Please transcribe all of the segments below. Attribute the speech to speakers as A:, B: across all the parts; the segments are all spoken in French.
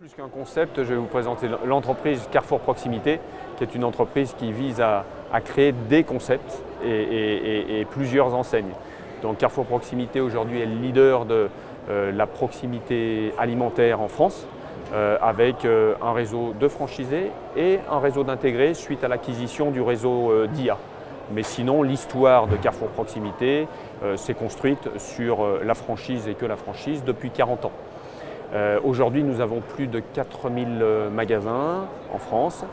A: Plus qu'un concept, je vais vous présenter l'entreprise Carrefour Proximité, qui est une entreprise qui vise à créer des concepts et plusieurs enseignes. Donc Carrefour Proximité aujourd'hui est le leader de la proximité alimentaire en France, avec un réseau de franchisés et un réseau d'intégrés suite à l'acquisition du réseau DIA. Mais sinon, l'histoire de Carrefour Proximité s'est construite sur la franchise et que la franchise depuis 40 ans. Aujourd'hui, nous avons plus de 4000 magasins en France,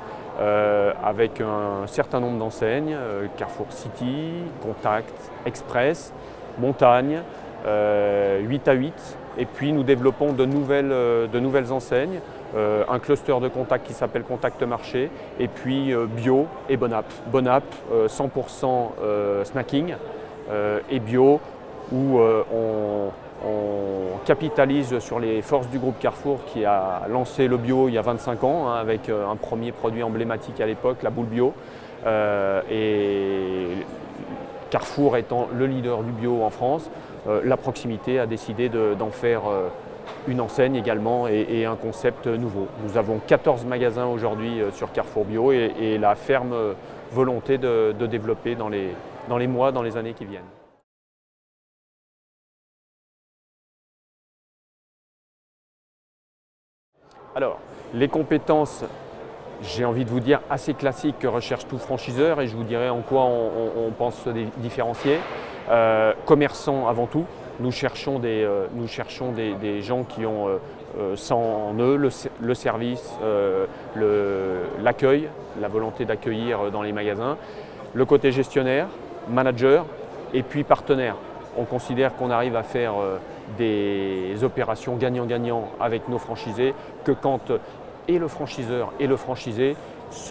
A: avec un certain nombre d'enseignes, Carrefour City, Contact, Express, Montagne, 8 à 8. Et puis nous développons de nouvelles enseignes, un cluster de Contact qui s'appelle Contact Marché, et puis Bio et Bonap. Bonap, 100% snacking et bio, où on capitalise sur les forces du groupe Carrefour qui a lancé le bio il y a 25 ans, avec un premier produit emblématique à l'époque, la boule bio. Et Carrefour étant le leader du bio en France, la proximité a décidé d'en faire une enseigne également et un concept nouveau. Nous avons 14 magasins aujourd'hui sur Carrefour Bio et la ferme volonté de développer dans les mois, dans les années qui viennent. Alors, les compétences, j'ai envie de vous dire, assez classiques que recherche tout franchiseur, et je vous dirai en quoi on pense se différencier. Commerçants avant tout, nous cherchons des gens qui ont ça en eux, le service, l'accueil, la volonté d'accueillir dans les magasins, le côté gestionnaire, manager et puis partenaire. On considère qu'on arrive à faire des opérations gagnant-gagnant avec nos franchisés que quand et le franchiseur et le franchisé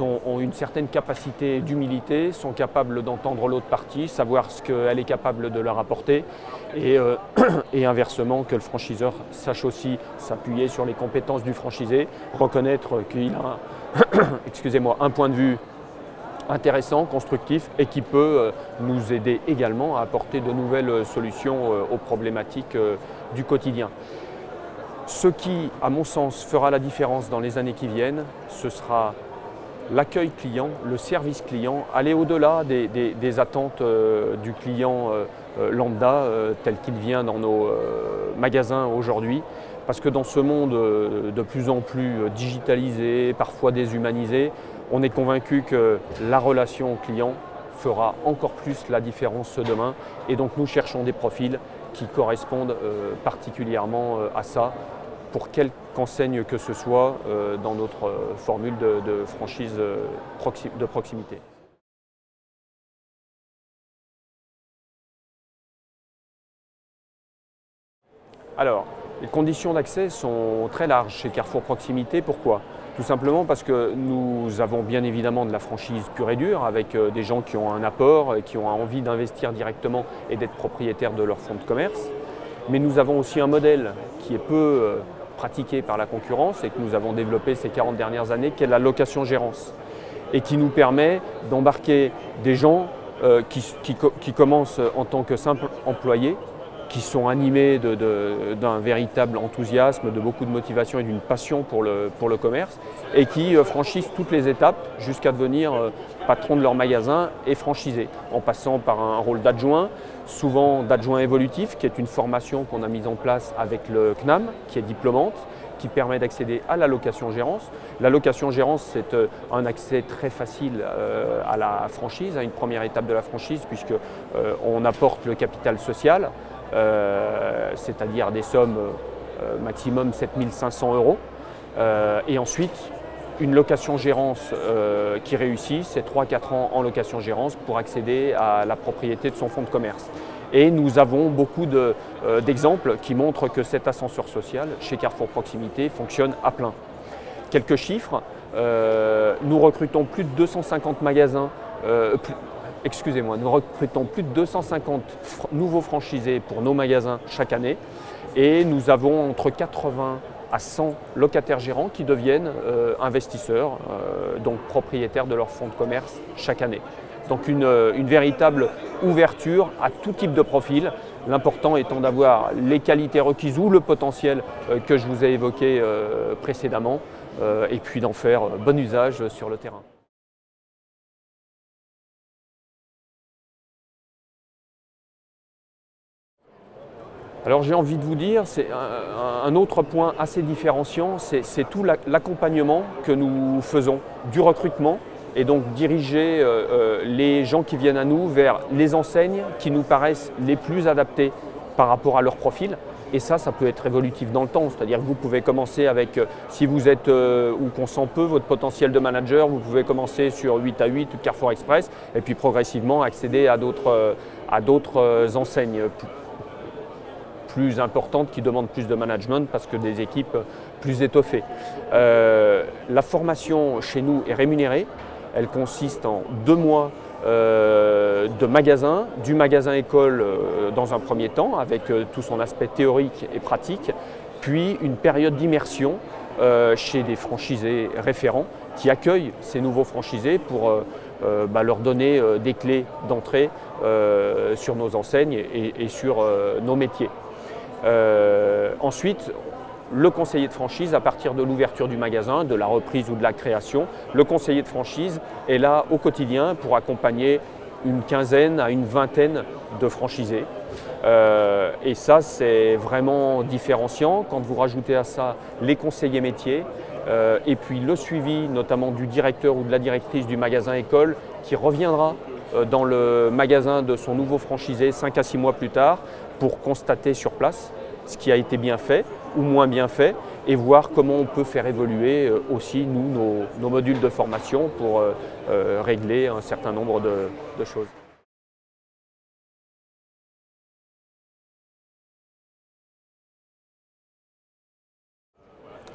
A: ont une certaine capacité d'humilité, sont capables d'entendre l'autre partie, savoir ce qu'elle est capable de leur apporter et inversement que le franchiseur sache aussi s'appuyer sur les compétences du franchisé, reconnaître qu'il a excusez-moi, un point de vue intéressant, constructif et qui peut nous aider également à apporter de nouvelles solutions aux problématiques du quotidien. Ce qui, à mon sens, fera la différence dans les années qui viennent, ce sera l'accueil client, le service client, aller au-delà des attentes du client lambda tel qu'il vient dans nos magasins aujourd'hui. Parce que dans ce monde de plus en plus digitalisé, parfois déshumanisé, on est convaincu que la relation client fera encore plus la différence demain. Et donc nous cherchons des profils qui correspondent particulièrement à ça, pour quelque enseigne que ce soit dans notre formule de franchise de proximité. Alors, les conditions d'accès sont très larges chez Carrefour Proximité. Pourquoi ? Tout simplement parce que nous avons bien évidemment de la franchise pure et dure, avec des gens qui ont un apport, qui ont envie d'investir directement et d'être propriétaires de leur fonds de commerce. Mais nous avons aussi un modèle qui est peu pratiqué par la concurrence et que nous avons développé ces 40 dernières années, qui est la location-gérance, et qui nous permet d'embarquer des gens qui commencent en tant que simples employés, qui sont animés d'un véritable enthousiasme, de beaucoup de motivation et d'une passion pour le commerce, et qui franchissent toutes les étapes jusqu'à devenir patron de leur magasin et franchisé, en passant par un rôle d'adjoint, souvent d'adjoint évolutif, qui est une formation qu'on a mise en place avec le CNAM, qui est diplômante, qui permet d'accéder à la location-gérance. La location-gérance, c'est un accès très facile à la franchise, à une première étape de la franchise, puisqu'on apporte le capital social, c'est-à-dire des sommes maximum 7 500 €. Et ensuite, une location-gérance qui réussit, c'est 3-4 ans en location-gérance pour accéder à la propriété de son fonds de commerce. Et nous avons beaucoup d'exemples qui montrent que cet ascenseur social chez Carrefour Proximité fonctionne à plein. Quelques chiffres, nous recrutons plus de 250 magasins, nous recrutons plus de 250 nouveaux franchisés pour nos magasins chaque année et nous avons entre 80 à 100 locataires gérants qui deviennent investisseurs, donc propriétaires de leur fonds de commerce chaque année. Donc une véritable ouverture à tout type de profil. L'important étant d'avoir les qualités requises ou le potentiel que je vous ai évoqué précédemment et puis d'en faire bon usage sur le terrain. Alors j'ai envie de vous dire, c'est un autre point assez différenciant, c'est tout l'accompagnement que nous faisons du recrutement et donc diriger les gens qui viennent à nous vers les enseignes qui nous paraissent les plus adaptées par rapport à leur profil. Et ça peut être évolutif dans le temps, c'est-à-dire que vous pouvez commencer avec, si vous êtes ou qu'on sent peu votre potentiel de manager, vous pouvez commencer sur 8 à 8 ou Carrefour Express et puis progressivement accéder à d'autres enseignes plus importantes qui demandent plus de management parce que des équipes plus étoffées. La formation chez nous est rémunérée, elle consiste en 2 mois de magasin, du magasin école dans un premier temps avec tout son aspect théorique et pratique, puis une période d'immersion chez des franchisés référents qui accueillent ces nouveaux franchisés pour leur donner des clés d'entrée sur nos enseignes et sur nos métiers. Ensuite, le conseiller de franchise, à partir de l'ouverture du magasin, de la reprise ou de la création, le conseiller de franchise est là au quotidien pour accompagner une quinzaine à une vingtaine de franchisés. Et ça, c'est vraiment différenciant. Quand vous rajoutez à ça les conseillers métiers et puis le suivi notamment du directeur ou de la directrice du magasin école qui reviendra dans le magasin de son nouveau franchisé 5 à 6 mois plus tard pour constater sur place ce qui a été bien fait ou moins bien fait et voir comment on peut faire évoluer aussi nos modules de formation pour régler un certain nombre de choses.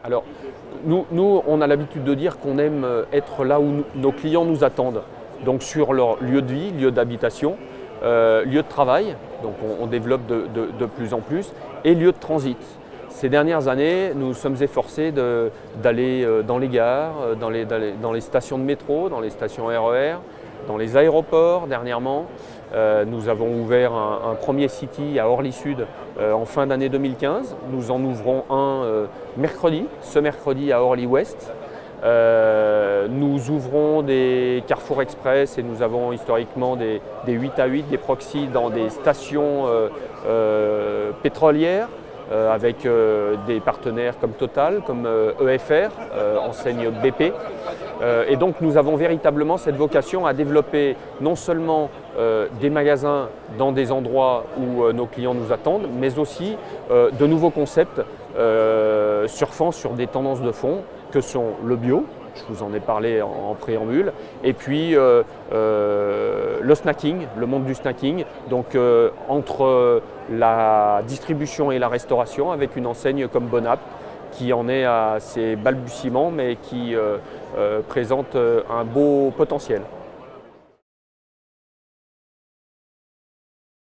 A: Alors, nous on a l'habitude de dire qu'on aime être là où nos clients nous attendent, donc sur leur lieu de vie, lieu d'habitation, lieu de travail, donc on développe de plus en plus, et lieu de transit. Ces dernières années, nous sommes efforcés d'aller dans les gares, dans les stations de métro, dans les stations RER, dans les aéroports dernièrement. Nous avons ouvert un premier City à Orly-Sud en fin d'année 2015. Nous en ouvrons un mercredi, ce mercredi à Orly-Ouest. Nous ouvrons des Carrefour Express et nous avons historiquement des 8 à 8, des proxys dans des stations pétrolières avec des partenaires comme Total, comme EFR, enseigne BP. Et donc nous avons véritablement cette vocation à développer non seulement des magasins dans des endroits où nos clients nous attendent, mais aussi de nouveaux concepts surfant sur des tendances de fond que sont le bio, je vous en ai parlé en préambule, et puis le snacking, le monde du snacking, donc entre la distribution et la restauration avec une enseigne comme Bonap qui en est à ses balbutiements mais qui présente un beau potentiel.